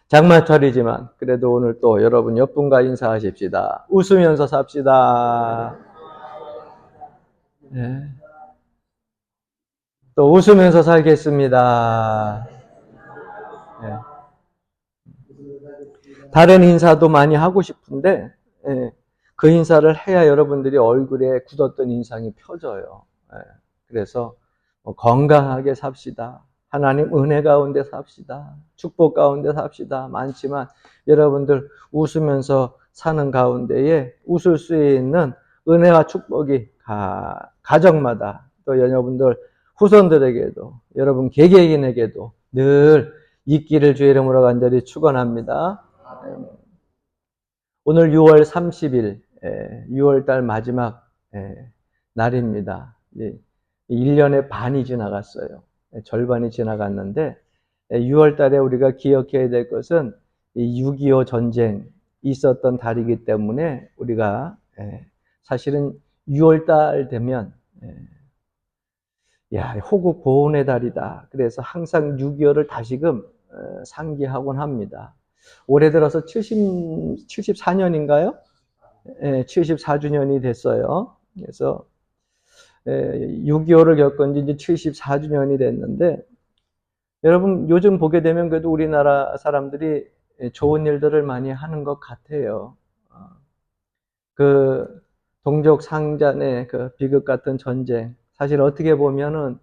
장마철이지만 그래도 오늘 또 여러분 옆분과 인사하십시다. 웃으면서 삽시다. 네. 또 웃으면서 살겠습니다. 네. 다른 인사도 많이 하고 싶은데 그 인사를 해야 여러분들이 얼굴에 굳었던 인상이 펴져요. 그래서 건강하게 삽시다. 하나님 은혜 가운데 삽시다. 축복 가운데 삽시다. 많지만 여러분들 웃으면서 사는 가운데에 웃을 수 있는 은혜와 축복이 가정마다 또 여러분들 후손들에게도 여러분 개개인에게도 늘 있기를 주의 이름으로 간절히 축원합니다. 오늘 6월 30일 6월달 마지막 날입니다. 1년의 반이 지나갔어요. 절반이 지나갔는데 6월달에 우리가 기억해야 될 것은 6.25 전쟁 있었던 달이기 때문에 우리가 사실은 6월달 되면 호국 보훈의 달이다. 그래서 항상 6.25를 다시금 상기하곤 합니다. 올해 들어서 74년인가요? 74주년이 됐어요. 그래서 6.25를 겪은 지 이제 74주년이 됐는데 여러분 요즘 보게 되면 그래도 우리나라 사람들이 좋은 일들을 많이 하는 것 같아요. 그 동족 상잔의 그 비극 같은 전쟁 사실 어떻게 보면은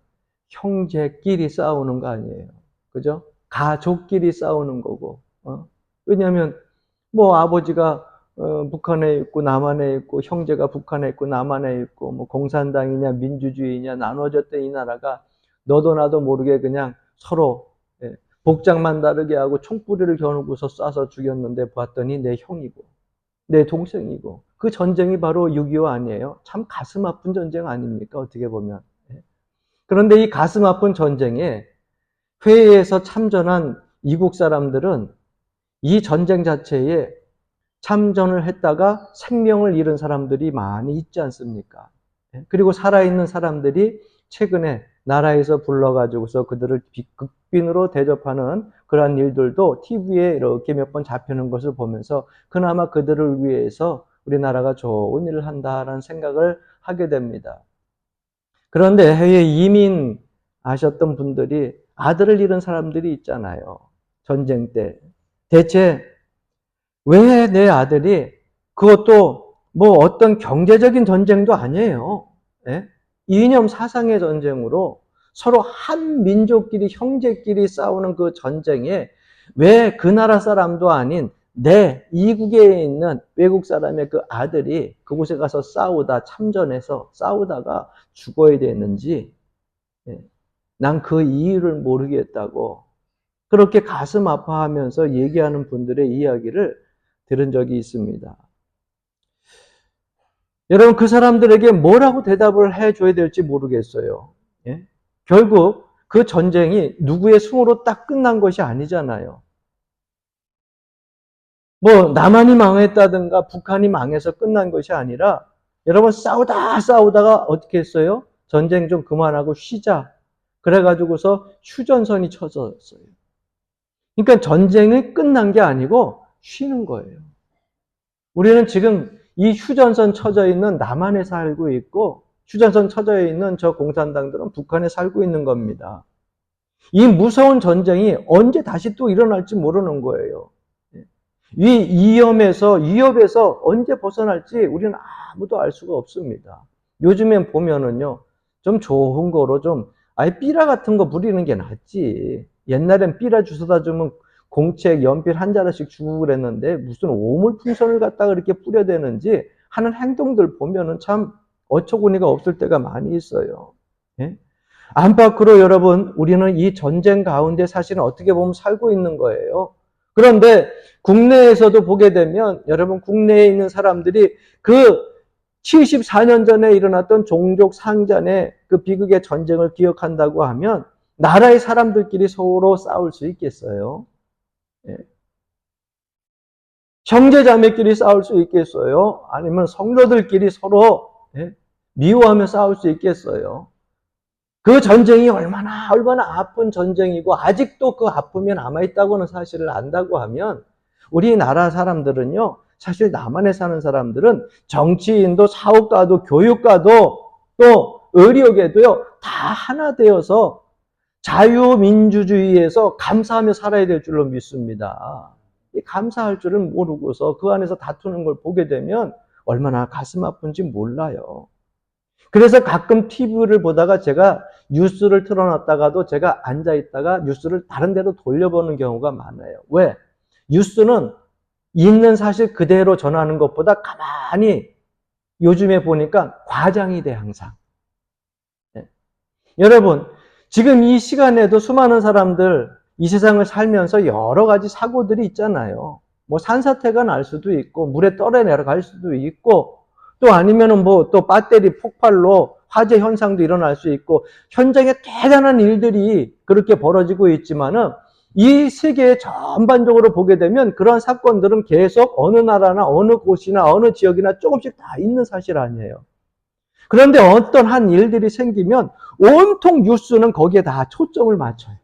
형제끼리 싸우는 거 아니에요. 그죠? 가족끼리 싸우는 거고. 왜냐하면 뭐 아버지가 북한에 있고 남한에 있고 형제가 북한에 있고 남한에 있고 뭐 공산당이냐 민주주의냐 나눠졌던 이 나라가 너도 나도 모르게 그냥 서로 복장만 다르게 하고 총뿌리를 겨누고서 쏴서 죽였는데 봤더니 내 형이고 내 동생이고 그 전쟁이 바로 6.25 아니에요? 참 가슴 아픈 전쟁 아닙니까? 어떻게 보면. 그런데 이 가슴 아픈 전쟁에 회의에서 참전한 이국 사람들은 이 전쟁 자체에 참전을 했다가 생명을 잃은 사람들이 많이 있지 않습니까? 그리고 살아있는 사람들이 최근에 나라에서 불러가지고서 그들을 극빈으로 대접하는 그러한 일들도 TV에 이렇게 몇 번 잡히는 것을 보면서 그나마 그들을 위해서 우리나라가 좋은 일을 한다라는 생각을 하게 됩니다. 그런데 해외 이민하셨던 분들이 아들을 잃은 사람들이 있잖아요. 전쟁 때. 대체 왜 내 아들이 그것도 뭐 어떤 경제적인 전쟁도 아니에요. 예? 이념 사상의 전쟁으로 서로 한 민족끼리 형제끼리 싸우는 그 전쟁에 왜 그 나라 사람도 아닌 내 이국에 있는 외국 사람의 그 아들이 그곳에 가서 싸우다 참전해서 싸우다가 죽어야 되는지 난 그 이유를 모르겠다고 그렇게 가슴 아파하면서 얘기하는 분들의 이야기를 들은 적이 있습니다. 여러분 그 사람들에게 뭐라고 대답을 해줘야 될지 모르겠어요. 예? 결국 그 전쟁이 누구의 승으로 딱 끝난 것이 아니잖아요. 뭐 남한이 망했다든가 북한이 망해서 끝난 것이 아니라 여러분 싸우다가 어떻게 했어요? 전쟁 좀 그만하고 쉬자. 그래가지고서 휴전선이 쳐졌어요. 그러니까 전쟁이 끝난 게 아니고 쉬는 거예요. 우리는 지금 이 휴전선 쳐져 있는 남한에 살고 있고 휴전선 쳐져 있는 저 공산당들은 북한에 살고 있는 겁니다. 이 무서운 전쟁이 언제 다시 또 일어날지 모르는 거예요. 이 위협에서 언제 벗어날지 우리는 아무도 알 수가 없습니다. 요즘엔 보면은요, 좀 좋은 거로 삐라 같은 거 부리는 게 낫지. 옛날엔 삐라 주워다 주면 공책, 연필 한 자루씩 주고 그랬는데 무슨 오물풍선을 갖다가 이렇게 뿌려대는지 하는 행동들 보면은 참 어처구니가 없을 때가 많이 있어요. 예? 안팎으로 여러분, 우리는 이 전쟁 가운데 사실은 어떻게 보면 살고 있는 거예요. 그런데 국내에서도 보게 되면 여러분 국내에 있는 사람들이 그 74년 전에 일어났던 종족 상잔의 그 비극의 전쟁을 기억한다고 하면 나라의 사람들끼리 서로 싸울 수 있겠어요? 예. 형제자매끼리 싸울 수 있겠어요? 아니면 성도들끼리 서로 미워하며 싸울 수 있겠어요? 그 전쟁이 얼마나 아픈 전쟁이고 아직도 그 아픔이 남아있다고는 사실을 안다고 하면 우리나라 사람들은요, 사실 남한에 사는 사람들은 정치인도 사업가도 교육가도 또 의료계도요, 다 하나 되어서 자유민주주의에서 감사하며 살아야 될 줄로 믿습니다. 이 감사할 줄을 모르고서 그 안에서 다투는 걸 보게 되면 얼마나 가슴 아픈지 몰라요. 그래서 가끔 TV를 보다가 제가 뉴스를 틀어놨다가도 제가 앉아있다가 뉴스를 다른 데로 돌려보는 경우가 많아요. 왜? 뉴스는 있는 사실 그대로 전하는 것보다 가만히 요즘에 보니까 과장이 돼, 항상. 네. 여러분, 지금 이 시간에도 수많은 사람들 이 세상을 살면서 여러 가지 사고들이 있잖아요. 뭐 산사태가 날 수도 있고, 물에 떨어 내려갈 수도 있고, 또 아니면은 뭐 또 배터리 폭발로 화재 현상도 일어날 수 있고, 현장에 대단한 일들이 그렇게 벌어지고 있지만은 이 세계 전반적으로 보게 되면 그런 사건들은 계속 어느 나라나 어느 곳이나 어느 지역이나 조금씩 다 있는 사실 아니에요. 그런데 어떤 한 일들이 생기면 온통 뉴스는 거기에 다 초점을 맞춰요.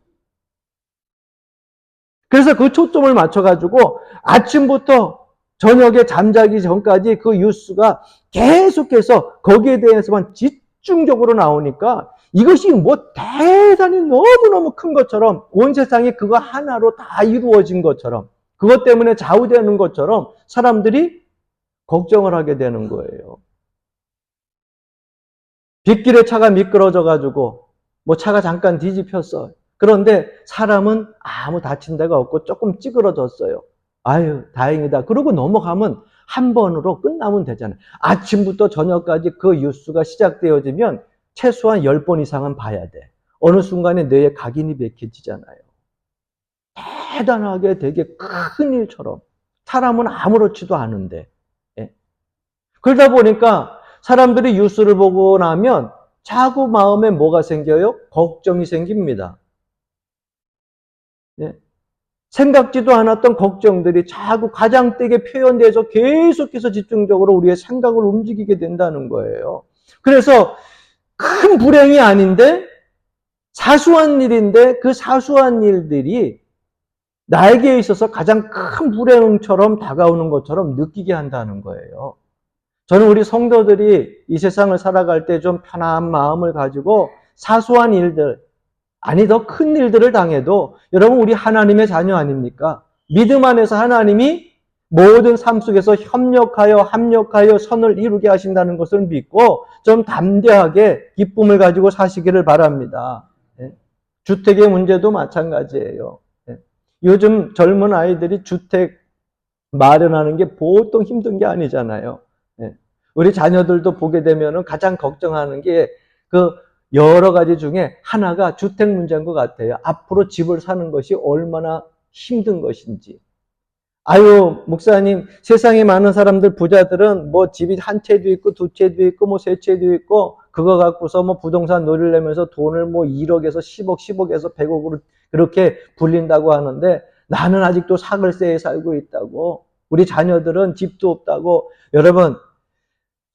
그래서 그 초점을 맞춰가지고 아침부터 저녁에 잠자기 전까지 그 뉴스가 계속해서 거기에 대해서만 집중적으로 나오니까 이것이 뭐 대단히 너무너무 큰 것처럼 온 세상이 그거 하나로 다 이루어진 것처럼 그것 때문에 좌우되는 것처럼 사람들이 걱정을 하게 되는 거예요. 빗길에 차가 미끄러져가지고 뭐 차가 잠깐 뒤집혔어. 그런데 사람은 아무 다친 데가 없고 조금 찌그러졌어요. 아유, 다행이다. 그러고 넘어가면 한 번으로 끝나면 되잖아요. 아침부터 저녁까지 그 뉴스가 시작되어지면 최소한 10번 이상은 봐야 돼. 어느 순간에 뇌에 각인이 박혀지잖아요. 대단하게 되게 큰 일처럼. 사람은 아무렇지도 않은데. 예. 그러다 보니까 사람들이 뉴스를 보고 나면 자꾸 마음에 뭐가 생겨요? 걱정이 생깁니다. 예. 생각지도 않았던 걱정들이 자꾸 가장되게 표현돼서 계속해서 집중적으로 우리의 생각을 움직이게 된다는 거예요. 그래서 큰 불행이 아닌데 사소한 일인데 그 사소한 일들이 나에게 있어서 가장 큰 불행처럼 다가오는 것처럼 느끼게 한다는 거예요. 저는 우리 성도들이 이 세상을 살아갈 때 좀 편한 마음을 가지고 사소한 일들, 아니 더 큰 일들을 당해도 여러분 우리 하나님의 자녀 아닙니까? 믿음 안에서 하나님이 모든 삶 속에서 협력하여 합력하여 선을 이루게 하신다는 것을 믿고 좀 담대하게 기쁨을 가지고 사시기를 바랍니다. 주택의 문제도 마찬가지예요. 요즘 젊은 아이들이 주택 마련하는 게 보통 힘든 게 아니잖아요. 우리 자녀들도 보게 되면 가장 걱정하는 게 그 여러 가지 중에 하나가 주택 문제인 것 같아요. 앞으로 집을 사는 것이 얼마나 힘든 것인지. 아유, 목사님, 세상에 많은 사람들, 부자들은 뭐 집이 한 채도 있고, 두 채도 있고, 뭐 세 채도 있고, 그거 갖고서 뭐 부동산 노리려면서 돈을 뭐 1억에서 10억, 10억에서 100억으로 그렇게 불린다고 하는데 나는 아직도 사글세에 살고 있다고. 우리 자녀들은 집도 없다고. 여러분,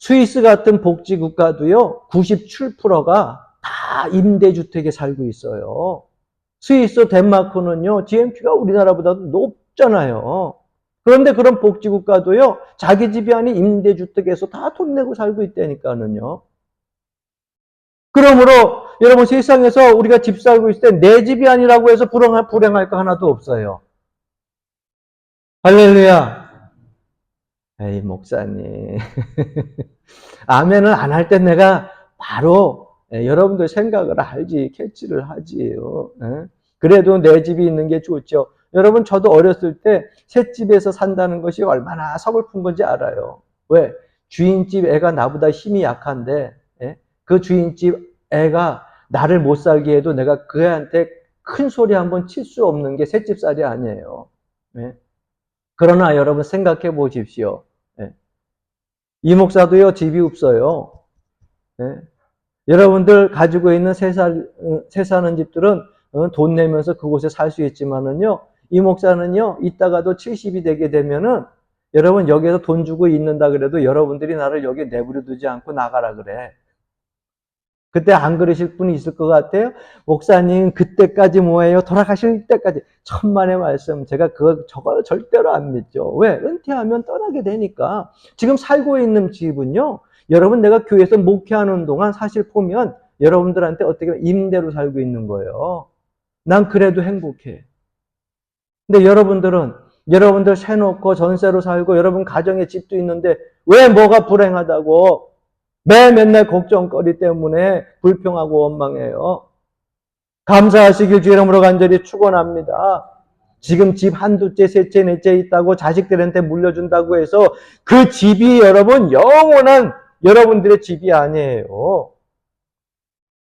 스위스 같은 복지 국가도요, 97%가 다 임대주택에 살고 있어요. 스위스, 덴마크는요, GNP가 우리나라보다 높잖아요. 그런데 그런 복지 국가도요, 자기 집이 아닌 임대주택에서 다 돈 내고 살고 있다니까는요. 그러므로 여러분 세상에서 우리가 집 살고 있을 때 내 집이 아니라고 해서 불행할 거 하나도 없어요. 할렐루야. 에이, 목사님. 아멘을 안 할 때 내가 바로 여러분들 생각을 알지, 캐치를 하지요. 그래도 내 집이 있는 게 좋죠. 여러분, 저도 어렸을 때 셋집에서 산다는 것이 얼마나 서글픈 건지 알아요. 왜? 주인집 애가 나보다 힘이 약한데 그 주인집 애가 나를 못 살게 해도 내가 그 애한테 큰 소리 한번 칠 수 없는 게 셋집살이 아니에요. 그러나 여러분 생각해 보십시오. 이 목사도요, 집이 없어요. 여러분들 가지고 있는 새 사는 집들은 돈 내면서 그곳에 살 수 있지만은요, 이 목사는요, 이따가도 70이 되게 되면은 여러분 여기에서 돈 주고 있는다 그래도 여러분들이 나를 여기 내버려 두지 않고 나가라 그래. 그때 안 그러실 분이 있을 것 같아요? 목사님, 그때까지 뭐예요? 돌아가실 때까지. 천만의 말씀. 제가 저걸 절대로 안 믿죠. 왜? 은퇴하면 떠나게 되니까. 지금 살고 있는 집은요, 여러분 내가 교회에서 목회하는 동안 사실 보면 여러분들한테 어떻게 보면 임대로 살고 있는 거예요. 난 그래도 행복해. 근데 여러분들 세놓고 전세로 살고 여러분 가정에 집도 있는데 왜 뭐가 불행하다고 맨날 걱정거리 때문에 불평하고 원망해요. 감사하시길 주 이름으로 간절히 축원합니다. 지금 집 한두째, 셋째, 넷째 있다고 자식들한테 물려준다고 해서 그 집이 여러분 영원한 여러분들의 집이 아니에요.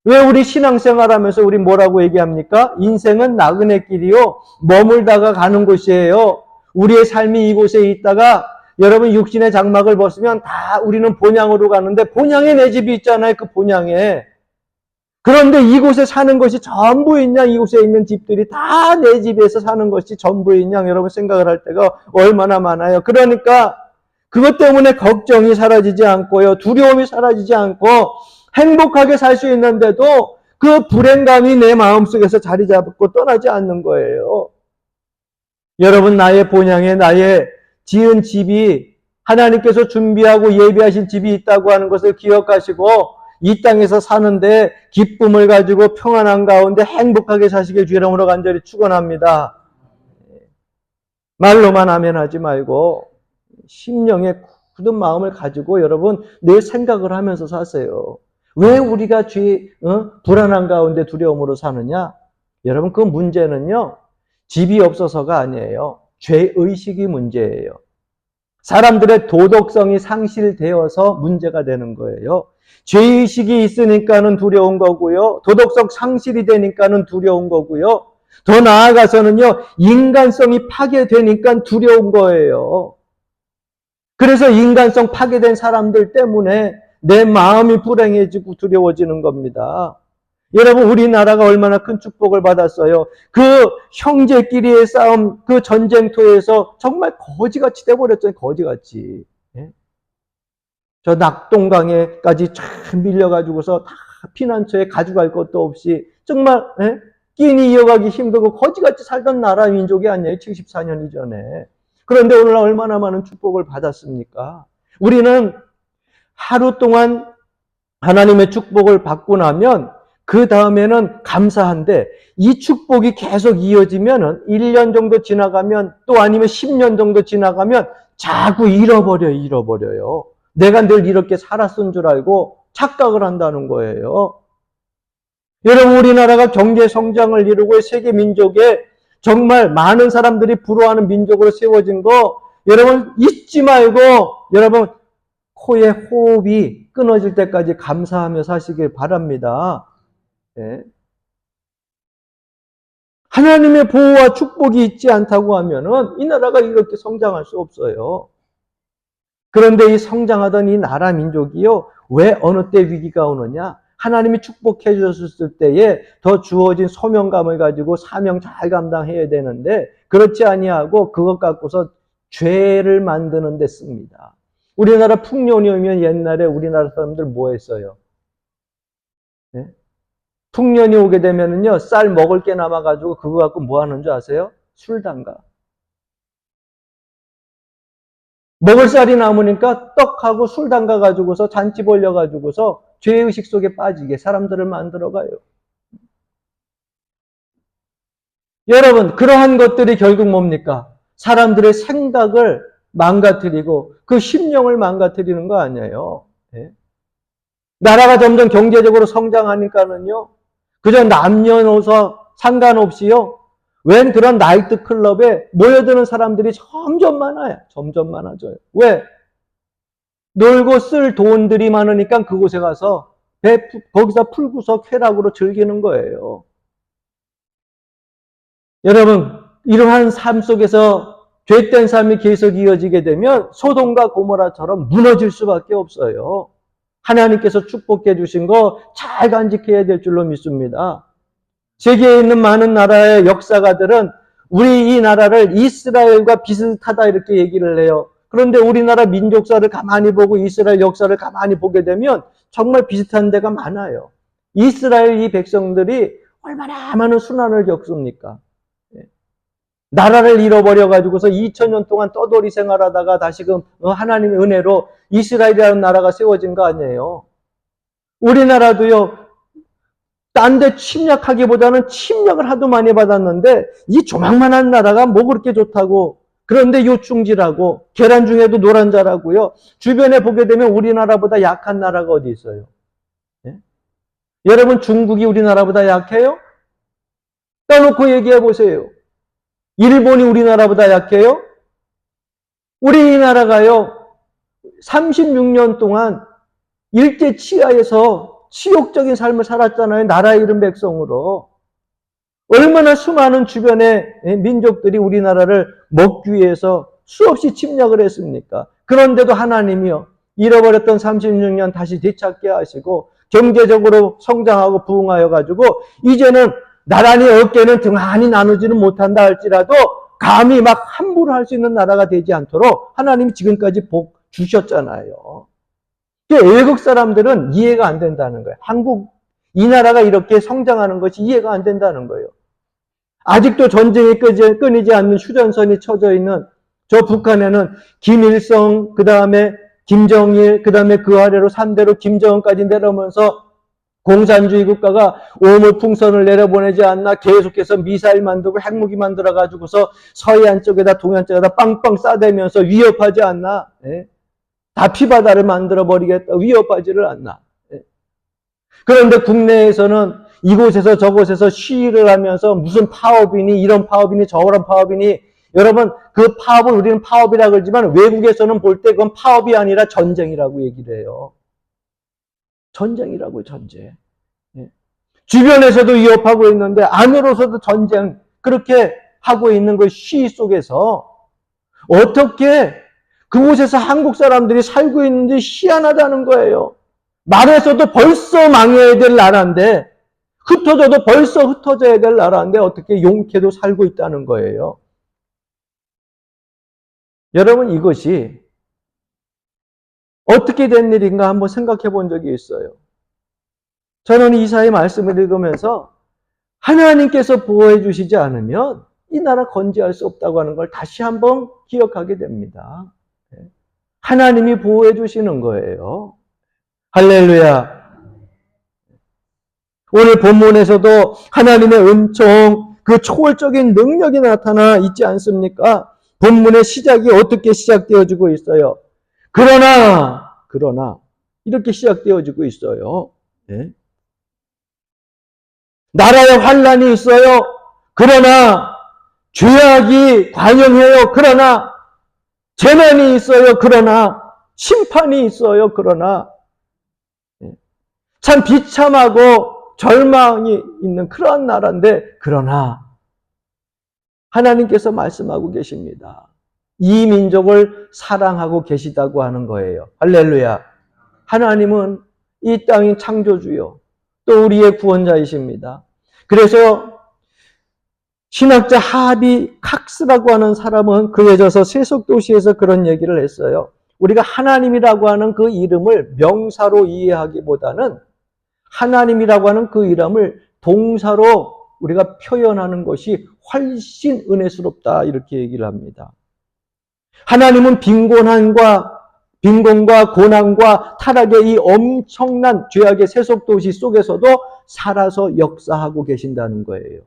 왜 우리 신앙생활 하면서 우리 뭐라고 얘기합니까? 인생은 나그네 길이요. 머물다가 가는 곳이에요. 우리의 삶이 이곳에 있다가 여러분 육신의 장막을 벗으면 다 우리는 본향으로 가는데 본향에 내 집이 있잖아요. 그 본향에. 그런데 이곳에 사는 것이 전부인 양 이곳에 있는 집들이 다 내 집에서 사는 것이 전부인 양 여러분 생각을 할 때가 얼마나 많아요. 그러니까 그것 때문에 걱정이 사라지지 않고요. 두려움이 사라지지 않고 행복하게 살 수 있는데도 그 불행감이 내 마음속에서 자리 잡고 떠나지 않는 거예요. 여러분 나의 본향에 나의 지은 집이 하나님께서 준비하고 예비하신 집이 있다고 하는 것을 기억하시고 이 땅에서 사는데 기쁨을 가지고 평안한 가운데 행복하게 사시길 주 이름으로 간절히 축원합니다. 말로만 하면 하지 말고 심령의 굳은 마음을 가지고 여러분 내 생각을 하면서 사세요. 왜 우리가 불안한 가운데 두려움으로 사느냐? 여러분 그 문제는요. 집이 없어서가 아니에요. 죄의식이 문제예요. 사람들의 도덕성이 상실되어서 문제가 되는 거예요. 죄의식이 있으니까는 두려운 거고요. 도덕성 상실이 되니까는 두려운 거고요. 더 나아가서는요. 인간성이 파괴되니까 두려운 거예요. 그래서 인간성 파괴된 사람들 때문에 내 마음이 불행해지고 두려워지는 겁니다. 여러분 우리나라가 얼마나 큰 축복을 받았어요. 그 형제끼리의 싸움, 그 전쟁터에서 정말 거지같이 돼버렸잖아요. 거지같이. 저 낙동강에까지 쫙 밀려가지고서 다 피난처에 가져갈 것도 없이 정말 끼니 이어가기 힘들고 거지같이 살던 나라 민족이 아니에요. 74년 이전에. 그런데 오늘날 얼마나 많은 축복을 받았습니까? 우리는 하루 동안 하나님의 축복을 받고 나면 그 다음에는 감사한데 이 축복이 계속 이어지면 1년 정도 지나가면 또 아니면 10년 정도 지나가면 자꾸 잃어버려요. 내가 늘 이렇게 살았은 줄 알고 착각을 한다는 거예요. 여러분 우리나라가 경제 성장을 이루고 세계 민족에 정말 많은 사람들이 부러워하는 민족으로 세워진 거 여러분 잊지 말고 여러분 코의 호흡이 끊어질 때까지 감사하며 사시길 바랍니다. 네. 하나님의 보호와 축복이 있지 않다고 하면은 이 나라가 이렇게 성장할 수 없어요. 그런데 이 성장하던 이 나라 민족이요. 왜 어느 때 위기가 오느냐? 하나님이 축복해 주셨을 때에 더 주어진 소명감을 가지고 사명 잘 감당해야 되는데 그렇지 아니하고 그것 갖고서 죄를 만드는 데 씁니다. 우리나라 풍년이 오면 옛날에 우리나라 사람들 뭐 했어요? 네? 풍년이 오게 되면은요, 쌀 먹을 게 남아가지고 그거 갖고 뭐 하는 줄 아세요? 술 담가. 먹을 쌀이 남으니까 떡하고 술 담가가지고서 잔치 벌려가지고서 죄의식 속에 빠지게 사람들을 만들어가요. 여러분, 그러한 것들이 결국 뭡니까? 사람들의 생각을 망가뜨리고 그 심령을 망가뜨리는 거 아니에요. 네? 나라가 점점 경제적으로 성장하니까는요, 그저 남녀노소 상관없이요, 웬 그런 나이트 클럽에 모여드는 사람들이 점점 많아요. 점점 많아져요. 왜? 놀고 쓸 돈들이 많으니까 그곳에 가서 거기서 풀구서 쾌락으로 즐기는 거예요. 여러분, 이러한 삶 속에서 죄된 삶이 계속 이어지게 되면 소돔과 고모라처럼 무너질 수밖에 없어요. 하나님께서 축복해 주신 거 잘 간직해야 될 줄로 믿습니다. 세계에 있는 많은 나라의 역사가들은 우리 이 나라를 이스라엘과 비슷하다 이렇게 얘기를 해요. 그런데 우리나라 민족사를 가만히 보고 이스라엘 역사를 가만히 보게 되면 정말 비슷한 데가 많아요. 이스라엘 이 백성들이 얼마나 많은 순환을 겪습니까? 나라를 잃어버려 가지고서 2000년 동안 떠돌이 생활하다가 다시금 하나님의 은혜로 이스라엘이라는 나라가 세워진 거 아니에요. 우리나라도요, 딴 데 침략하기보다는 침략을 하도 많이 받았는데 이 조망만한 나라가 뭐 그렇게 좋다고, 그런데 요충지라고, 계란 중에도 노란자라고요. 주변에 보게 되면 우리나라보다 약한 나라가 어디 있어요? 예? 여러분, 중국이 우리나라보다 약해요? 떠놓고 얘기해 보세요. 일본이 우리나라보다 약해요? 우리나라가요, 36년 동안 일제 치하에서 치욕적인 삶을 살았잖아요. 나라 잃은 백성으로. 얼마나 수많은 주변의 민족들이 우리나라를 먹기 위해서 수없이 침략을 했습니까? 그런데도 하나님이요, 잃어버렸던 36년 다시 되찾게 하시고 경제적으로 성장하고 부흥하여 가지고 이제는 나란히 어깨는 등한히 나누지는 못한다 할지라도 감히 막 함부로 할 수 있는 나라가 되지 않도록 하나님이 지금까지 복 주셨잖아요. 외국 사람들은 이해가 안 된다는 거예요. 한국, 이 나라가 이렇게 성장하는 것이 이해가 안 된다는 거예요. 아직도 전쟁이 끊이지 않는 휴전선이 쳐져 있는 저 북한에는 김일성, 그 다음에 김정일, 그 다음에 그 아래로 3대로 김정은까지 내려오면서 공산주의 국가가 오물풍선을 내려보내지 않나, 계속해서 미사일 만들고 핵무기 만들어 가지고서 서해안 쪽에다 동해안 쪽에다 빵빵 싸대면서 위협하지 않나. 다 피바다를 만들어버리겠다, 위협하지를 않나. 그런데 국내에서는 이곳에서 저곳에서 시위를 하면서 무슨 파업이니, 이런 파업이니, 저런 파업이니, 여러분, 그 파업을 우리는 파업이라고 그러지만 외국에서는 볼 때 그건 파업이 아니라 전쟁이라고 얘기를 해요. 전쟁이라고요, 전쟁. 주변에서도 위협하고 있는데 안으로서도 전쟁, 그렇게 하고 있는 그 시위 속에서 어떻게 그곳에서 한국 사람들이 살고 있는지 희한하다는 거예요. 말해서도 벌써 망해야 될 나라인데, 흩어져도 벌써 흩어져야 될 나라인데 어떻게 용케도 살고 있다는 거예요. 여러분, 이것이 어떻게 된 일인가 한번 생각해 본 적이 있어요. 저는 이사의 말씀을 읽으면서 하나님께서 보호해 주시지 않으면 이 나라 건재할 수 없다고 하는 걸 다시 한번 기억하게 됩니다. 하나님이 보호해 주시는 거예요. 할렐루야. 오늘 본문에서도 하나님의 은총, 그 초월적인 능력이 나타나 있지 않습니까? 본문의 시작이 어떻게 시작되어지고 있어요? 그러나 이렇게 시작되어지고 있어요. 네. 나라에 환란이 있어요. 그러나 죄악이 관영해요. 그러나 재난이 있어요. 그러나 심판이 있어요. 그러나 참 비참하고 절망이 있는 그러한 나라인데, 그러나 하나님께서 말씀하고 계십니다. 이 민족을 사랑하고 계시다고 하는 거예요. 할렐루야. 하나님은 이 땅의 창조주요, 또 우리의 구원자이십니다. 그래서 신학자 하비 칵스라고 하는 사람은 그에 져서 세속도시에서 그런 얘기를 했어요. 우리가 하나님이라고 하는 그 이름을 명사로 이해하기보다는 하나님이라고 하는 그 이름을 동사로 우리가 표현하는 것이 훨씬 은혜스럽다, 이렇게 얘기를 합니다. 하나님은 빈곤과 고난과 타락의 이 엄청난 죄악의 세속도시 속에서도 살아서 역사하고 계신다는 거예요.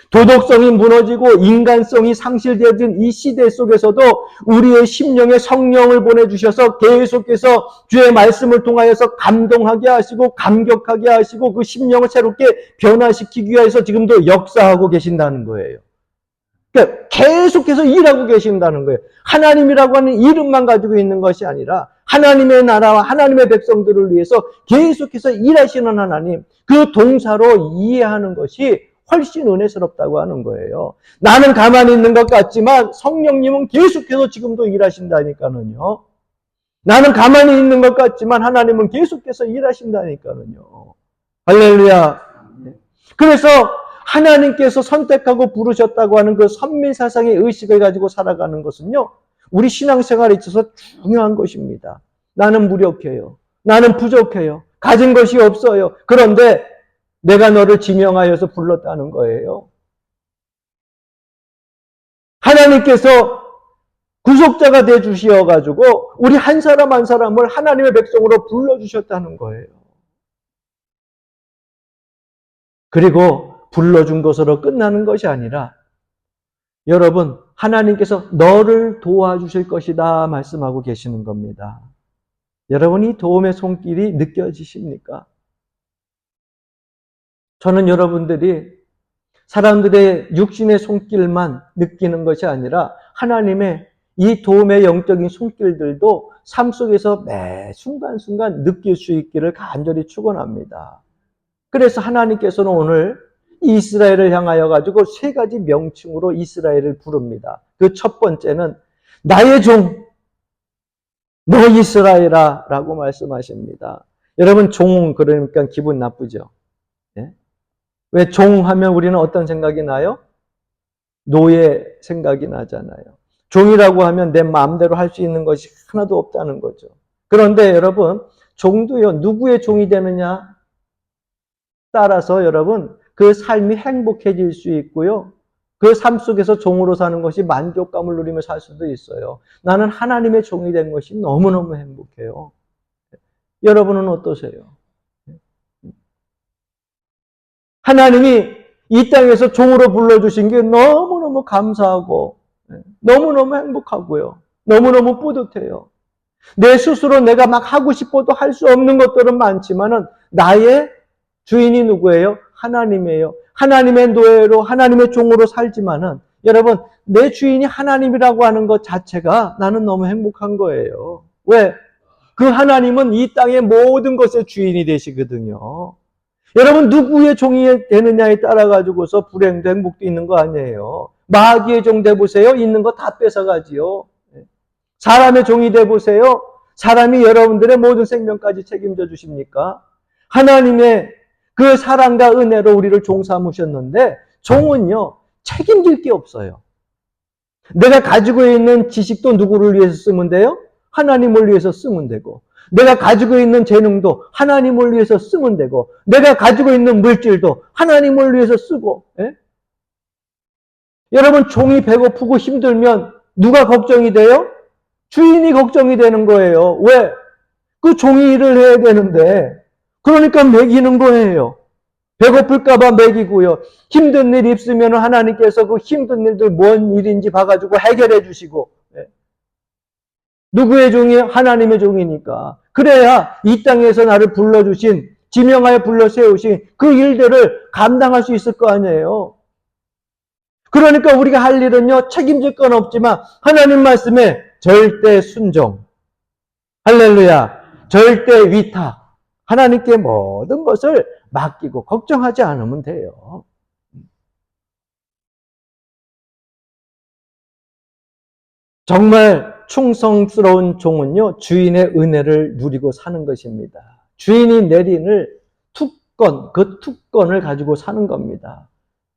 도덕성이 무너지고 인간성이 상실되어진 이 시대 속에서도 우리의 심령에 성령을 보내주셔서 계속해서 주의 말씀을 통하여서 감동하게 하시고 감격하게 하시고 그 심령을 새롭게 변화시키기 위해서 지금도 역사하고 계신다는 거예요. 그러니까 계속해서 일하고 계신다는 거예요. 하나님이라고 하는 이름만 가지고 있는 것이 아니라 하나님의 나라와 하나님의 백성들을 위해서 계속해서 일하시는 하나님, 그 동사로 이해하는 것이 훨씬 은혜스럽다고 하는 거예요. 나는 가만히 있는 것 같지만 성령님은 계속해서 지금도 일하신다니까는요. 나는 가만히 있는 것 같지만 하나님은 계속해서 일하신다니까는요. 할렐루야. 그래서 하나님께서 선택하고 부르셨다고 하는 그 선민사상의 의식을 가지고 살아가는 것은요, 우리 신앙생활에 있어서 중요한 것입니다. 나는 무력해요. 나는 부족해요. 가진 것이 없어요. 그런데 내가 너를 지명하여서 불렀다는 거예요. 하나님께서 구속자가 되주시어가지고 우리 한 사람 한 사람을 하나님의 백성으로 불러주셨다는 거예요. 그리고 불러준 것으로 끝나는 것이 아니라 여러분, 하나님께서 너를 도와주실 것이다 말씀하고 계시는 겁니다. 여러분, 이 도움의 손길이 느껴지십니까? 저는 여러분들이 사람들의 육신의 손길만 느끼는 것이 아니라 하나님의 이 도움의 영적인 손길들도 삶 속에서 매 순간순간 느낄 수 있기를 간절히 축원합니다. 그래서 하나님께서는 오늘 이스라엘을 향하여 가지고 세 가지 명칭으로 이스라엘을 부릅니다. 그 첫 번째는 나의 종, 너 이스라엘아 라고 말씀하십니다. 여러분, 종 그러니까 기분 나쁘죠? 네? 왜 종 하면 우리는 어떤 생각이 나요? 노예 생각이 나잖아요. 종이라고 하면 내 마음대로 할 수 있는 것이 하나도 없다는 거죠. 그런데 여러분, 종도요, 누구의 종이 되느냐 따라서 여러분, 그 삶이 행복해질 수 있고요. 그 삶 속에서 종으로 사는 것이 만족감을 누리며 살 수도 있어요. 나는 하나님의 종이 된 것이 너무너무 행복해요. 여러분은 어떠세요? 하나님이 이 땅에서 종으로 불러주신 게 너무너무 감사하고 너무너무 행복하고요. 너무너무 뿌듯해요. 내 스스로 내가 막 하고 싶어도 할 수 없는 것들은 많지만은 나의 주인이 누구예요? 하나님이에요. 하나님의 노예로 하나님의 종으로 살지만은 여러분, 내 주인이 하나님이라고 하는 것 자체가 나는 너무 행복한 거예요. 왜? 그 하나님은 이 땅의 모든 것의 주인이 되시거든요. 여러분, 누구의 종이 되느냐에 따라 가지고서 불행도 행복도 있는 거 아니에요. 마귀의 종 돼보세요. 있는 거 다 뺏어가지요. 사람의 종이 돼보세요. 사람이 여러분들의 모든 생명까지 책임져 주십니까? 하나님의 그 사랑과 은혜로 우리를 종 삼으셨는데 종은요, 책임질 게 없어요. 내가 가지고 있는 지식도 누구를 위해서 쓰면 돼요? 하나님을 위해서 쓰면 되고, 내가 가지고 있는 재능도 하나님을 위해서 쓰면 되고, 내가 가지고 있는 물질도 하나님을 위해서 쓰고. 예? 여러분, 종이 배고프고 힘들면 누가 걱정이 돼요? 주인이 걱정이 되는 거예요. 왜? 그 종이 일을 해야 되는데, 그러니까 먹이는 거예요. 배고플까봐 먹이고요. 힘든 일 있으면 하나님께서 그 힘든 일들 뭔 일인지 봐가지고 해결해 주시고. 누구의 종이? 하나님의 종이니까. 그래야 이 땅에서 나를 불러주신, 지명하여 불러 세우신 그 일들을 감당할 수 있을 거 아니에요. 그러니까 우리가 할 일은요, 책임질 건 없지만 하나님 말씀에 절대 순종, 할렐루야, 절대 위탁, 하나님께 모든 것을 맡기고 걱정하지 않으면 돼요. 정말 충성스러운 종은요, 주인의 은혜를 누리고 사는 것입니다. 주인이 내리는 특권, 그 특권을 가지고 사는 겁니다.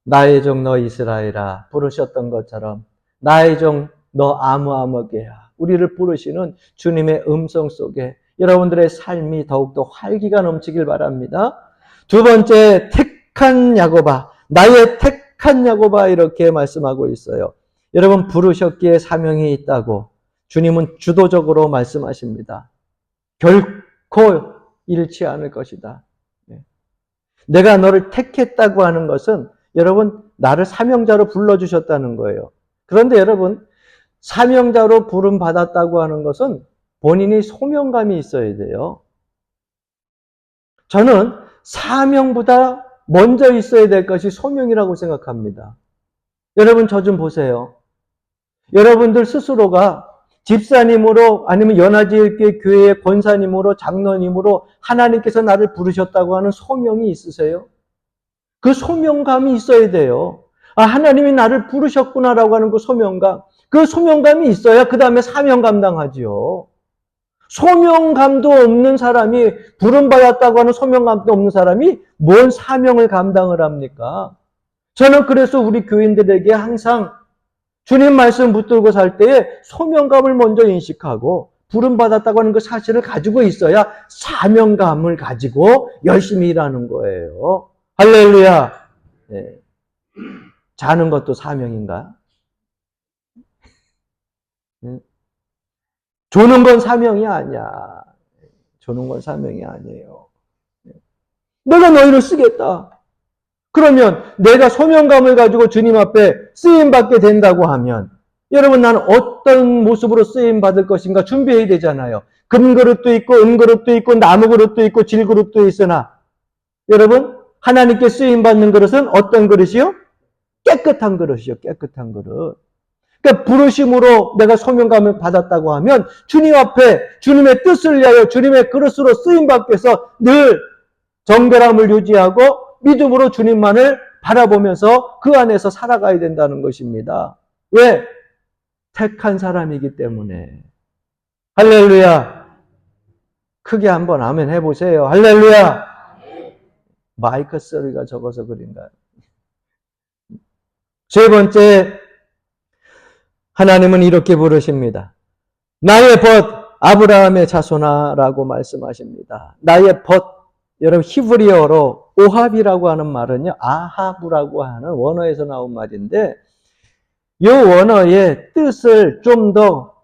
나의 종 너 이스라엘아 부르셨던 것처럼 나의 종 너 아무아무개야, 우리를 부르시는 주님의 음성 속에 여러분들의 삶이 더욱더 활기가 넘치길 바랍니다. 두 번째, 택한 야곱아, 나의 택한 야곱아, 이렇게 말씀하고 있어요. 여러분, 부르셨기에 사명이 있다고 주님은 주도적으로 말씀하십니다. 결코 잃지 않을 것이다. 내가 너를 택했다고 하는 것은 여러분, 나를 사명자로 불러주셨다는 거예요. 그런데 여러분, 사명자로 부름받았다고 하는 것은 본인이 소명감이 있어야 돼요. 저는 사명보다 먼저 있어야 될 것이 소명이라고 생각합니다. 여러분, 저 좀 보세요. 여러분들 스스로가 집사님으로 아니면 연화제일교회 교회의 권사님으로 장로님으로 하나님께서 나를 부르셨다고 하는 소명이 있으세요? 그 소명감이 있어야 돼요. 아, 하나님이 나를 부르셨구나라고 하는 그 소명감. 그 소명감이 있어야 그 다음에 사명 감당하지요. 소명감도 없는 사람이, 부름받았다고 하는 소명감도 없는 사람이 뭔 사명을 감당을 합니까? 저는 그래서 우리 교인들에게 항상 주님 말씀 붙들고 살 때에 소명감을 먼저 인식하고 부름받았다고 하는 그 사실을 가지고 있어야 사명감을 가지고 열심히 일하는 거예요. 할렐루야. 네. 자는 것도 사명인가? 조는 건 사명이 아니야. 조는 건 사명이 아니에요. 내가 너희를 쓰겠다. 그러면 내가 소명감을 가지고 주님 앞에 쓰임받게 된다고 하면 여러분 나는 어떤 모습으로 쓰임받을 것인가 준비해야 되잖아요. 금그릇도 있고 은그릇도 있고 나무그릇도 있고 질그릇도 있으나 여러분 하나님께 쓰임받는 그릇은 어떤 그릇이요? 깨끗한 그릇이요. 깨끗한 그릇. 그러니까 부르심으로 내가 소명감을 받았다고 하면 주님 앞에 주님의 뜻을 위하여 주님의 그릇으로 쓰임받기 위해서 늘 정결함을 유지하고 믿음으로 주님만을 바라보면서 그 안에서 살아가야 된다는 것입니다. 왜? 택한 사람이기 때문에. 할렐루야. 크게 한번 아멘 해보세요. 할렐루야. 마이크 소리가 적어서 그런가요? 세 번째, 하나님은 이렇게 부르십니다. 나의 벗 아브라함의 자손아라고 말씀하십니다. 나의 벗, 여러분 히브리어로 오합이라고 하는 말은요, 아하브라고 하는 원어에서 나온 말인데 이 원어의 뜻을 좀 더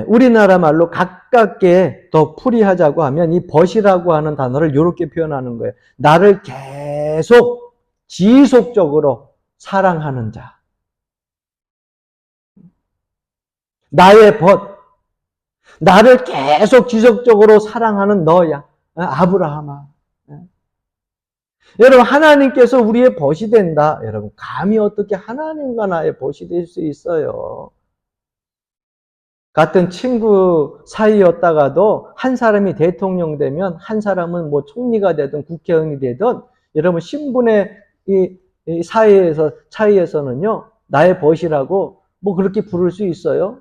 우리나라 말로 가깝게 더 풀이하자고 하면 이 벗이라고 하는 단어를 이렇게 표현하는 거예요. 나를 계속 지속적으로 사랑하는 자. 나의 벗. 나를 계속 지속적으로 사랑하는 너야. 아브라함아. 여러분 하나님께서 우리의 벗이 된다. 여러분 감히 어떻게 하나님과 나의 벗이 될 수 있어요? 같은 친구 사이였다가도 한 사람이 대통령 되면 한 사람은 뭐 총리가 되든 국회의원이 되든 여러분 신분의 이 사이에서 차이에서는요 나의 벗이라고 뭐 그렇게 부를 수 있어요?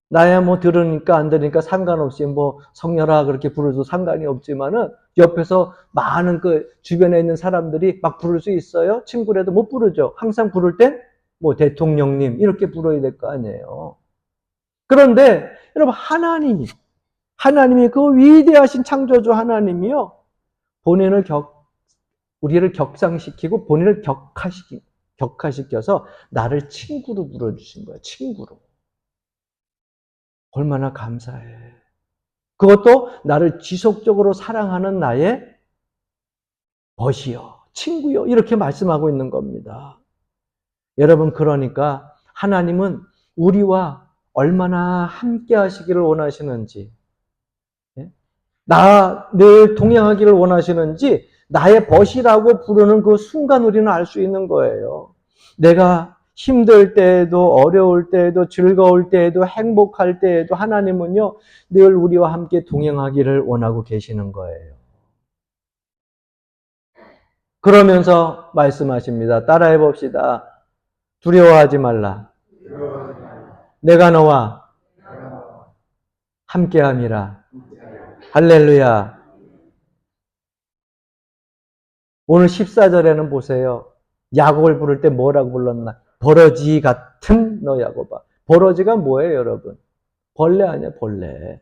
나야 뭐 들으니까 안 들으니까 상관없이 뭐 성녀라 그렇게 부르도 상관이 없지만은 옆에서 많은 그 주변에 있는 사람들이 막 부를 수 있어요? 친구라도 못 부르죠. 항상 부를 땐 뭐 대통령님 이렇게 불러야 될 거 아니에요. 그런데 여러분 하나님이 그 위대하신 창조주 하나님이요 우리를 격상시키고 본인을 격화시켜서 나를 친구로 불러주신 거예요. 친구로. 얼마나 감사해. 그것도 나를 지속적으로 사랑하는 나의 벗이요, 친구요 이렇게 말씀하고 있는 겁니다. 여러분 그러니까 하나님은 우리와 얼마나 함께 하시기를 원하시는지 나 늘 동행하기를 원하시는지 나의 벗이라고 부르는 그 순간 우리는 알 수 있는 거예요. 내가 힘들 때에도 어려울 때에도 즐거울 때에도 행복할 때에도 하나님은요 늘 우리와 함께 동행하기를 원하고 계시는 거예요. 그러면서 말씀하십니다. 따라해 봅시다. 두려워하지 말라. 내가 너와 함께함이라. 할렐루야. 오늘 14절에는 보세요. 야곱을 부를 때 뭐라고 불렀나? 버러지 같은 너 야곱아. 버러지가 뭐예요, 여러분? 벌레 아니야, 벌레.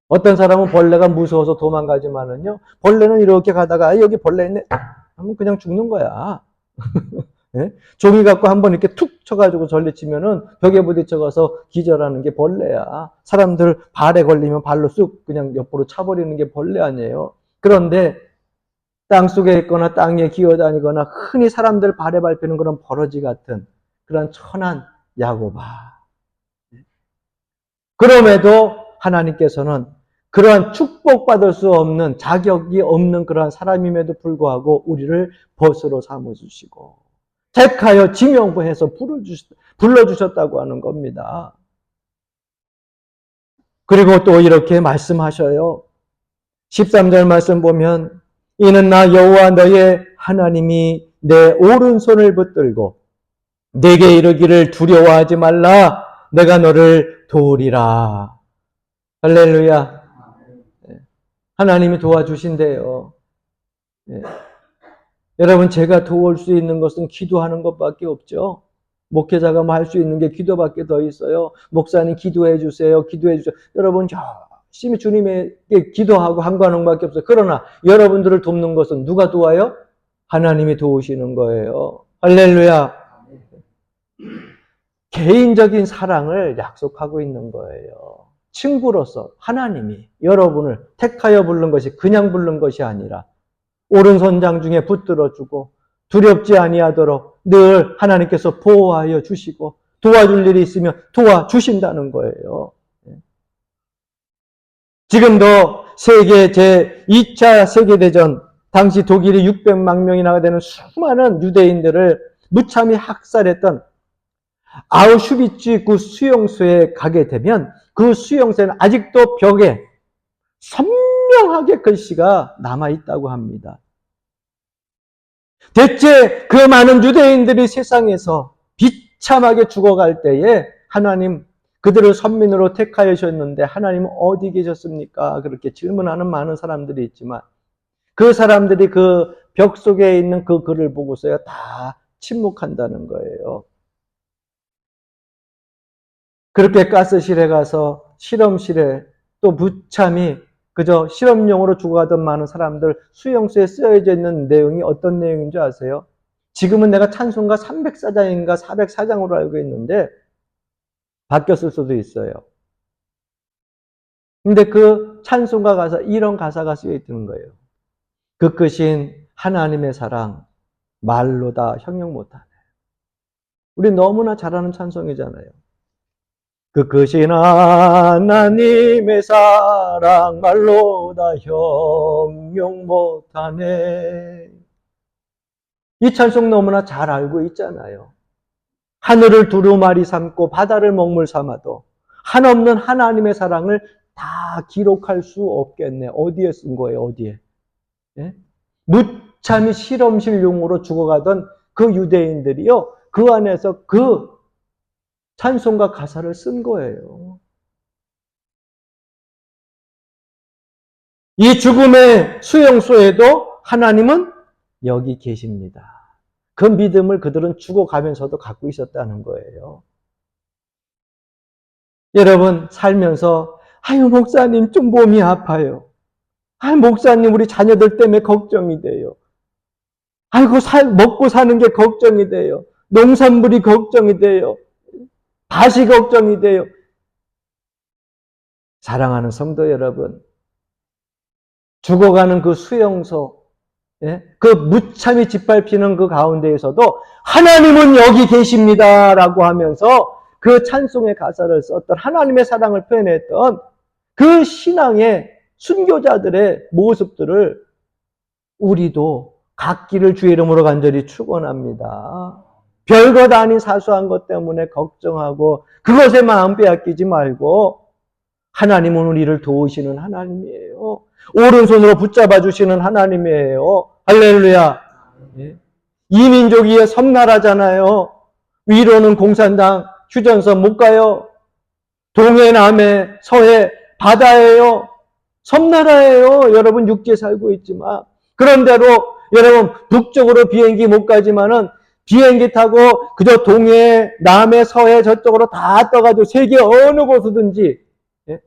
어떤 사람은 벌레가 무서워서 도망가지만은요, 벌레는 이렇게 가다가 여기 벌레 있네. 하면 그냥 죽는 거야. 네? 종이 갖고 한번 이렇게 툭 쳐가지고 전리치면은 벽에 부딪혀가서 기절하는 게 벌레야. 사람들 발에 걸리면 발로 쑥 그냥 옆으로 차버리는 게 벌레 아니에요. 그런데 땅속에 있거나 땅 위에 기어다니거나 흔히 사람들 발에 밟히는 그런 버러지 같은 그런 천한 야곱아. 그럼에도 하나님께서는 그러한 축복받을 수 없는 자격이 없는 그러한 사람임에도 불구하고 우리를 벗으로 삼아주시고 택하여 지명부해서 불러주셨다고 하는 겁니다. 그리고 또 이렇게 말씀하셔요. 13절 말씀 보면 이는 나 여호와 너의 하나님이 내 오른손을 붙들고 내게 이르기를 두려워하지 말라 내가 너를 도우리라. 할렐루야. 하나님이 도와주신대요. 여러분 제가 도울 수 있는 것은 기도하는 것밖에 없죠. 목회자가 뭐 할 수 있는 게 기도밖에 더 있어요. 목사님 기도해 주세요. 기도해 주세요. 여러분 열심히 주님에게 기도하고 간구하는 것밖에 없어요. 그러나 여러분들을 돕는 것은 누가 도와요? 하나님이 도우시는 거예요. 할렐루야. 개인적인 사랑을 약속하고 있는 거예요. 친구로서 하나님이 여러분을 택하여 부른 것이 그냥 부른 것이 아니라 오른손장 중에 붙들어주고 두렵지 아니하도록 늘 하나님께서 보호하여 주시고 도와줄 일이 있으면 도와주신다는 거예요. 지금도 세계 제2차 세계대전 당시 독일이 600만 명이나 되는 수많은 유대인들을 무참히 학살했던 아우슈비츠 그 수용소에 가게 되면 그 수용소에는 아직도 벽에 선명하게 글씨가 남아있다고 합니다. 대체 그 많은 유대인들이 세상에서 비참하게 죽어갈 때에 하나님 그들을 선민으로 택하여 주셨는데 하나님은 어디 계셨습니까? 그렇게 질문하는 많은 사람들이 있지만 그 사람들이 그 벽 속에 있는 그 글을 보고서야 다 침묵한다는 거예요. 그렇게 가스실에 가서 실험실에 또 무참히 그저 실험용으로 죽어가던 많은 사람들 수용소에 쓰여져 있는 내용이 어떤 내용인 줄 아세요? 지금은 내가 찬송가 304장인가 404장으로 알고 있는데 바뀌었을 수도 있어요. 근데 그 찬송가 가사 이런 가사가 쓰여 있는 거예요. 그 크신 하나님의 사랑 말로 다 형용 못하네. 우리 너무나 잘 아는 찬송이잖아요. 그 크신 하나님의 사랑 말로 다 형용 못하네. 이 찬송 너무나 잘 알고 있잖아요. 하늘을 두루마리 삼고 바다를 먹물 삼아도 한없는 하나님의 사랑을 다 기록할 수 없겠네. 어디에 쓴 거예요? 어디에? 예? 무참히 실험실용으로 죽어가던 그 유대인들이요. 그 안에서 그 찬송가 가사를 쓴 거예요. 이 죽음의 수용소에도 하나님은 여기 계십니다. 그 믿음을 그들은 죽어가면서도 갖고 있었다는 거예요. 여러분 살면서 아유 목사님 좀 몸이 아파요. 아유 목사님 우리 자녀들 때문에 걱정이 돼요. 아이고 먹고 사는 게 걱정이 돼요. 농산물이 걱정이 돼요. 밭이 걱정이 돼요. 사랑하는 성도 여러분, 죽어가는 그 수용소, 그 무참히 짓밟히는 그 가운데에서도 하나님은 여기 계십니다라고 하면서 그 찬송의 가사를 썼던 하나님의 사랑을 표현했던 그 신앙의 순교자들의 모습들을 우리도 각기를 주의 이름으로 간절히 축원합니다. 별것 아닌 사소한 것 때문에 걱정하고 그것에 마음 빼앗기지 말고 하나님은 우리를 도우시는 하나님이에요. 오른손으로 붙잡아 주시는 하나님이에요. 할렐루야. 이 민족이 섬나라잖아요. 위로는 공산당 휴전선 못 가요. 동해 남해 서해 바다예요. 섬나라예요. 여러분 육지에 살고 있지만 그런대로 여러분 북쪽으로 비행기 못 가지만은 비행기 타고 그저 동해 남해 서해 저쪽으로 다 떠가지고 세계 어느 곳이든지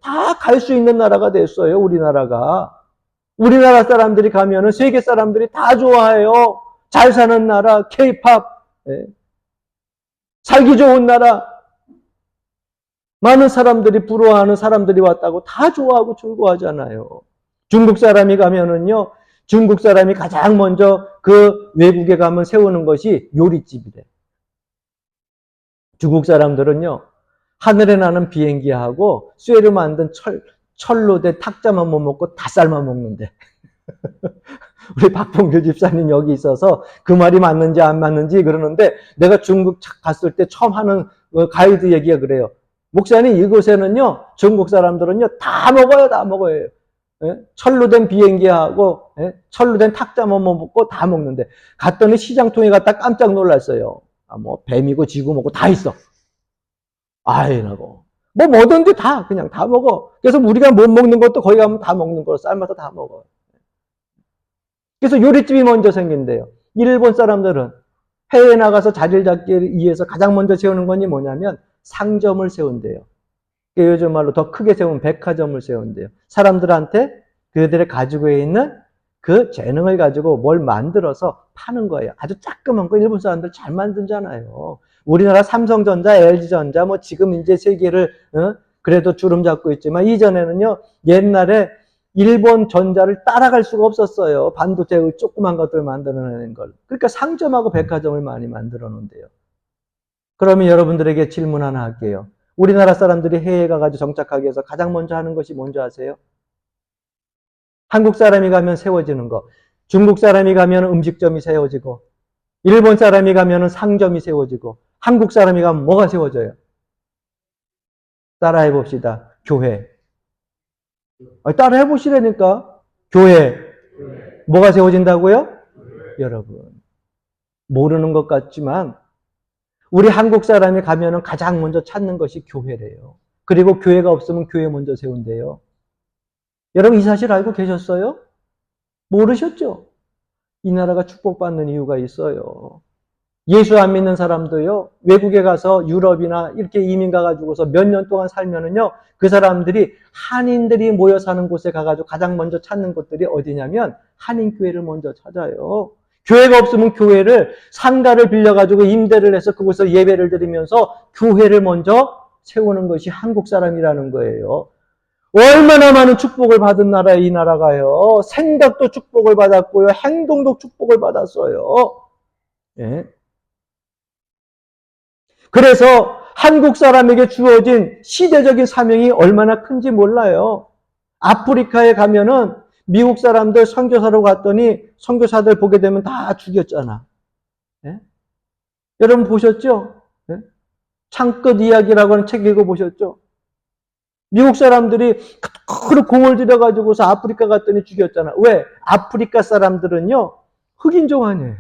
다 갈 수 있는 나라가 됐어요. 우리나라가. 우리나라 사람들이 가면은 세계 사람들이 다 좋아해요. 잘 사는 나라, K-팝, 살기 좋은 나라. 많은 사람들이 부러워하는 사람들이 왔다고 다 좋아하고 즐거워하잖아요. 중국 사람이 가면은요, 중국 사람이 가장 먼저 그 외국에 가면 세우는 것이 요리집이래. 중국 사람들은요, 하늘에 나는 비행기하고 쇠로 만든 철로 된 탁자만 못 먹고 닭살만 먹는데. 우리 박봉규 집사님 여기 있어서 그 말이 맞는지 안 맞는지 그러는데 내가 중국 갔을 때 처음 하는 가이드 얘기가 그래요. 목사님 이곳에는요 중국 사람들은요 다 먹어요. 다 먹어요. 철로 된 비행기하고 철로 된 탁자만 못 먹고 다 먹는데 갔더니 시장통에 갔다 깜짝 놀랐어요. 뭐 뱀이고 쥐고 뭐고 다 있어. 아이라고. 뭐 뭐든지 다 그냥 다 먹어. 그래서 우리가 못 먹는 것도 거기 가면 다 먹는 거로 삶아서 다 먹어. 그래서 요리집이 먼저 생긴대요. 일본 사람들은 해외에 나가서 자리를 잡기 위해서 가장 먼저 세우는 건이 뭐냐면 상점을 세운대요. 요즘 말로 더 크게 세우면 백화점을 세운대요. 사람들한테 그들의 가지고 있는 그 재능을 가지고 뭘 만들어서 파는 거예요. 아주 조그만 거 일본 사람들 잘 만들잖아요. 우리나라 삼성전자, LG전자, 뭐 지금 이제 세계를 그래도 주름 잡고 있지만 이전에는요, 옛날에 일본 전자를 따라갈 수가 없었어요. 반도체 조그만 것들 만들어내는 걸. 그러니까 상점하고 백화점을 많이 만들어 놓은대요. 그러면 여러분들에게 질문 하나 할게요. 우리나라 사람들이 해외에 가가지고 정착하기 위해서 가장 먼저 하는 것이 뭔지 아세요? 한국 사람이 가면 세워지는 거, 중국 사람이 가면 음식점이 세워지고, 일본 사람이 가면 상점이 세워지고, 한국 사람이 가면 뭐가 세워져요? 따라해 봅시다. 교회. 따라해 보시라니까. 교회. 뭐가 세워진다고요? 여러분. 모르는 것 같지만 우리 한국 사람이 가면은 가장 먼저 찾는 것이 교회래요. 그리고 교회가 없으면 교회 먼저 세운대요. 여러분 이 사실 알고 계셨어요? 모르셨죠? 이 나라가 축복받는 이유가 있어요. 예수 안 믿는 사람도요, 외국에 가서 유럽이나 이렇게 이민 가가지고서 몇 년 동안 살면은요, 그 사람들이 한인들이 모여 사는 곳에 가가지고 가장 먼저 찾는 곳들이 어디냐면 한인교회를 먼저 찾아요. 교회가 없으면 교회를 상가를 빌려가지고 임대를 해서 그곳에서 예배를 드리면서 교회를 먼저 세우는 것이 한국 사람이라는 거예요. 얼마나 많은 축복을 받은 나라에 이 나라가요. 생각도 축복을 받았고요. 행동도 축복을 받았어요. 예. 그래서 한국 사람에게 주어진 시대적인 사명이 얼마나 큰지 몰라요. 아프리카에 가면은 미국 사람들 선교사로 갔더니 선교사들 보게 되면 다 죽였잖아. 예? 여러분 보셨죠? 예? 창끝 이야기라고 하는 책 읽어보셨죠? 미국 사람들이 그렇게 공을 들여가지고서 아프리카 갔더니 죽였잖아. 왜? 아프리카 사람들은요, 흑인종 아니에요.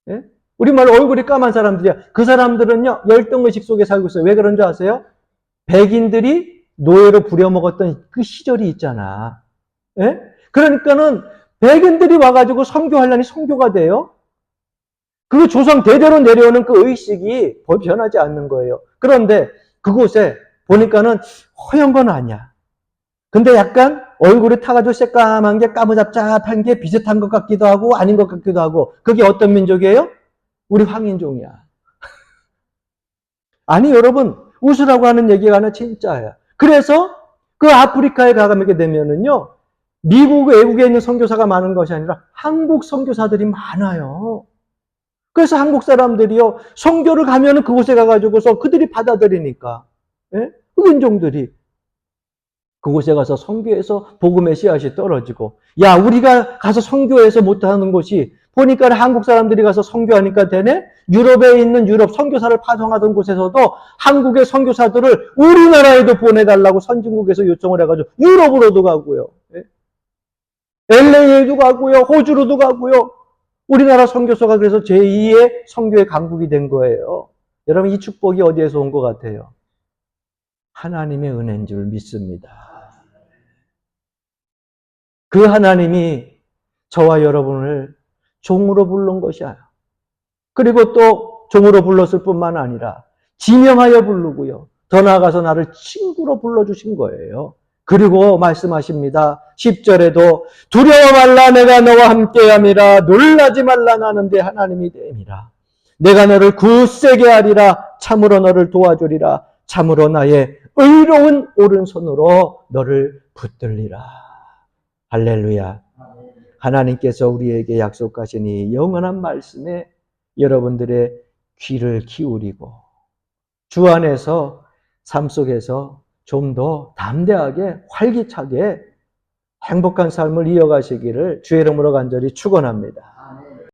예? 우리말로 얼굴이 까만 사람들이야. 그 사람들은요, 열등의식 속에 살고 있어요. 왜 그런 줄 아세요? 백인들이 노예로 부려먹었던 그 시절이 있잖아. 예? 그러니까는 백인들이 와가지고 선교하려니 선교가 돼요. 그 조상 대대로 내려오는 그 의식이 변하지 않는 거예요. 그런데 그곳에 보니까는 허연 건 아니야. 근데 약간 얼굴이 타가지고 새까만 게 까무잡잡한 게 비슷한 것 같기도 하고 아닌 것 같기도 하고 그게 어떤 민족이에요? 우리 황인종이야. 아니 여러분 웃으라고 하는 얘기가 아니라 진짜야. 그래서 그 아프리카에 가게 되면은요. 미국 외국에 있는 선교사가 많은 것이 아니라 한국 선교사들이 많아요. 그래서 한국 사람들이요. 선교를 가면은 그곳에 가가지고서 그들이 받아들이니까. 예? 흑인종들이 그곳에 가서 선교해서 복음의 씨앗이 떨어지고 야 우리가 가서 선교해서 못하는 곳이 보니까 한국 사람들이 가서 선교하니까 되네. 유럽에 있는 유럽 선교사를 파송하던 곳에서도 한국의 선교사들을 우리나라에도 보내달라고 선진국에서 요청을 해가지고 유럽으로도 가고요. LA에도 가고요. 호주로도 가고요. 우리나라 선교사가 그래서 제2의 선교의 강국이 된 거예요. 여러분 이 축복이 어디에서 온 것 같아요? 하나님의 은혜인 줄 믿습니다. 그 하나님이 저와 여러분을 종으로 부른 것이야. 그리고 또 종으로 불렀을 뿐만 아니라 지명하여 부르고요. 더 나아가서 나를 친구로 불러주신 거예요. 그리고 말씀하십니다. 10절에도 두려워 말라 내가 너와 함께함이라 놀라지 말라 나는 네 하나님이 됨이라. 내가 너를 굳세게 하리라 참으로 너를 도와주리라 참으로 나의 의로운 오른손으로 너를 붙들리라. 할렐루야. 하나님께서 우리에게 약속하신 이 영원한 말씀에 여러분들의 귀를 기울이고 주 안에서 삶 속에서 좀 더 담대하게 활기차게 행복한 삶을 이어가시기를 주의 이름으로 간절히 축원합니다.